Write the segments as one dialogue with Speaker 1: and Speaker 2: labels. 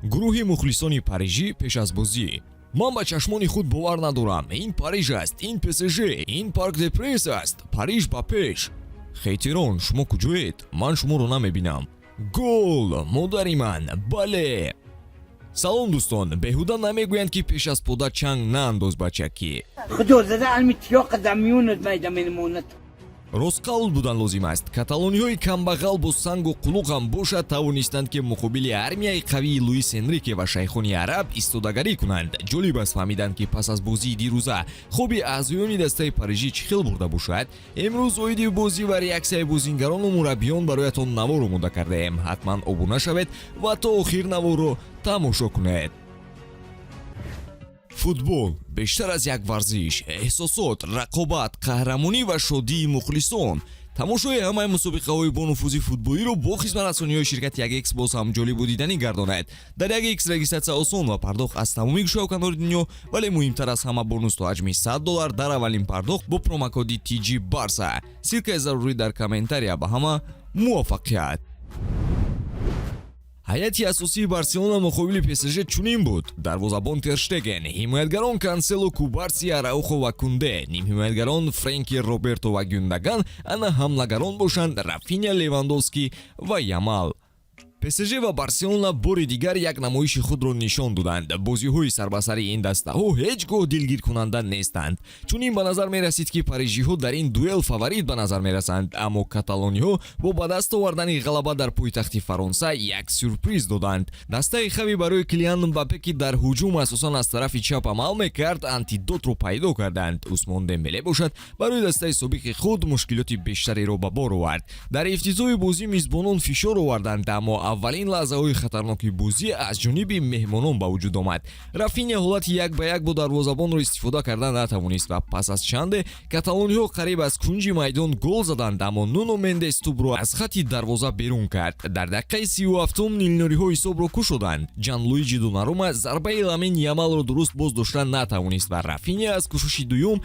Speaker 1: гурӯҳи мухлисони парижӣ пеш аз бозӣ. ман ба чашмони худ бовар надорам. ин париж аст, ин псж, ин парк де прес аст. париж ба пеш. хейтирон, шумо куҷоед? ман шуморо намебинам. гол! модари ман! бале! салом дӯстон, беҳуда намегӯянд ки пеш аз пода чанг наандоз бачакӣ.
Speaker 2: خدو زده علمی تیاق دمیونت میدم این مونت
Speaker 1: ростқавл будан лозим аст. каталониҳои камбағал бо сангу қулуқ ҳам бошад тавонистанд ки муқобили армияи қавии Луис Энрике ва шайхони араб истодагарӣ кунанд. ҷолиб аст фаҳмиданд ки пас аз бозии дирӯза хоби аъзоёни дастаи парижӣ чӣ хел бурда бошад. имрӯз оиди бозӣ ва реаксияи бозингарону мураббиён бароятон наворо мода кардаем. ҳатман обуна шавед ва то охир наворо тамошо кунед. футбол бештар аз як варзиш, эҳсосот, рақобат, қаҳрамонӣ ва шодии мухлисон. тамошои ҳамаи мусобиқаҳои бо нуфузи футболиро бо хизматрасониҳои ширкати 1x боз ҳам ҷолибу диданӣ гардонад. дар 1x регистратсия осон ва пардохт аз тамоми гӯшаҳо канори дунё, вале муҳимтар аз ҳама бонус то ҳаҷми $100 дар аввалин пардохт бо промокоди TG Barca. силкаи зарурӣ дар комментария. ба ҳама муваффақият. ҳайати асосии Барселона муқобили ПСЖ чунин буд: дарвозабон Тер Штеген, ҳимоятгарон Кансело, Кубарси, Араухо ва Кунде, нимҳимоятгарон Френки, Роберто ва Гюндаган, ана ҳамлагарон бошанд Рафиня, Левандовски ва Ямал. ПСЖ ва Барселона бори дигар як намоиши худро нишон доданд. бозиҳои сарбасари ин дастаҳо ҳеҷ гоҳ дилгиркунанда нестанд. чунин ба назар мерасид ки парижиҳо дар ин дуэл фаворит ба назар мерасанд, аммо каталониҳо бо ба даст овардани ғалаба дар пойтахти Фаронса як сюрприз доданд. дастаи хави барои Килиан Мбаппе ки дар ҳуҷум асосан аз тарафи чап амал мекард, антидотро пайдо карданд. Усмон Дембеле бошад, барои дастаи собиқи худ мушкилоти бештареро ба бор овард. дар ифтитоҳи бозӣ мизбонон фишор оварданд, аммо аввалин лаҳзаҳои хатарноки бозӣ аз ҷониби меҳмонон ба вуҷуд омад. Рафиня ҳолати як ба як бо дарвозабонро истифода карда натавонист ва пас аз чанде каталониҳо қариб аз кунҷи майдон гол заданд, аммо Нуно Мендес тӯбро аз хати дарвоза берун кард. дар дақиқаи 37 нилнориҳо ҳисобро кушоданд. Ҷанлуиҷи Донарума зарбаи Ламин Ямалро дуруст боздошта натавонист ва Рафиня аз кушуши дуюм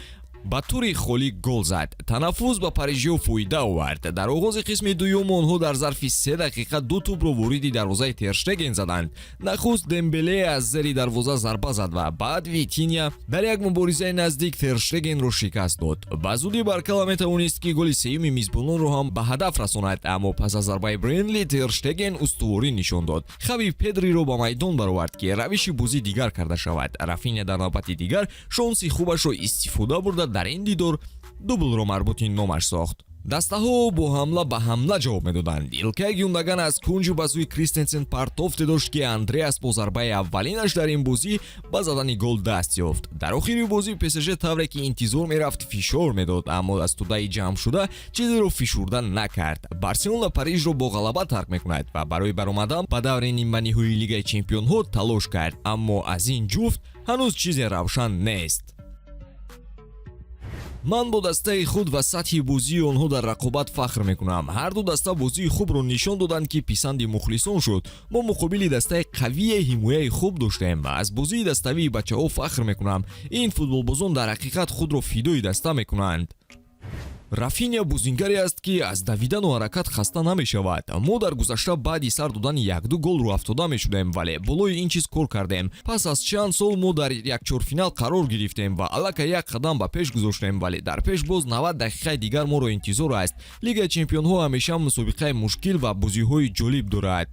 Speaker 1: ба тури холӣ гол зад. танаффус ба парижиҳо фоида овард. дар оғози қисми дуюм онҳо дар зарфи 3 дақиқа ду тӯбро вориди дарвозаи Тер Штеген заданд. нахуст Дембеле аз зери дарвоза зарба зад ва баъд Витиня дар як муборизаи наздик Тер Штегенро шикаст дод. ба зудӣ Баркала метавонист ки голи сеюми мизбононро ҳам ба ҳадаф расонад, аммо пас аз зарбаи Бренли Тер Штеген устуворӣ нишон дод. хави Педриро ба майдон баровард ки равиши бозӣ дигар карда шавад. Рафиня дар навбати дигар шонси хубашро истифода бурда дар ин дидор дублро марбути номаш сохт. дастаҳо бо ҳамла ба ҳамла ҷавоб медоданд. Илкай Гюндаган аз кунҷу ба сӯи Кристенсен партофте дошт ки Андреас бо зарбаи аввалинаш дар ин бозӣ ба задани гол даст ёфт. дар охири бозӣ ПСЖ тавре ки интизор мерафт фишор медод, аммо дастудаи ҷамъшуда чизеро фишурда накард. Барселона Парижро бо ғалаба тарк мекунад ва барои баромадан ба даври нимбаниҳои Лигаи Чемпионҳо талош кард, аммо аз ин ҷуфт ҳанӯз чизе равшан нест. ман бо дастаи худ ва сатҳи бозии онҳо дар рақобат фахр мекунам. ҳар ду даста бозии хубро нишон доданд ки писанди мухлисон шуд. мо муқобили дастаи қавие ҳимояи хуб доштем ва аз бозии даставии бачаҳо фахр мекунам. ин футболбозон дар ҳақиқат худро фидои даста мекунанд. Рафиня бузингаре аст ки аз давидану ҳаракат хаста намешавад. мо дар гузашта баъди сар додани 1-2 голро афтода мешудем, вале болои ин чиз кор кардем. пас аз чанд сол мо дар якчорфинал қарор гирифтем ва аллакай як қадам ба пеш гузоштем, вале дар пеш боз 90 дақиқаи дигар моро интизор аст. Лигаи Чемпионҳо ҳамеша мусобиқаи мушкил ва бозиҳои ҷолиб дорад.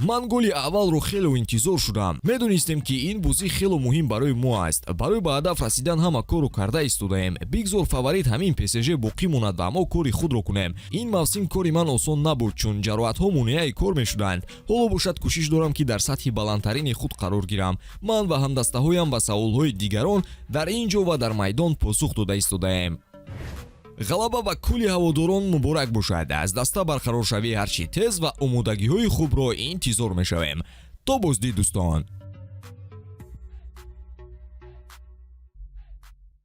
Speaker 1: ман голи аввалро хело интизор шудам. медонистем ки ин бозӣ хело муҳим барои мо аст. барои ба ҳадаф расидан ҳама корро карда истодаем. бигзор фаворит ҳамин ПСЖ боқӣ монад ва мо кори худро кунем. ин мавсим кори ман осон набуд, чун ҷароҳатҳо монеаи кор мешуданд. ҳоло бошад кӯшиш дорам ки дар сатҳи баландтарини худ қарор гирам. ман ва ҳамдастаҳоям ба саволҳои дигарон дар ин ҷо ва дар майдон посух дода истодаем. ғалаба ба кулли ҳаводорон муборак бошад. аз даста барқароршавӣ ҳарчи тез ва омодагиҳои хубро интизор мешавем. то боздид дӯстон.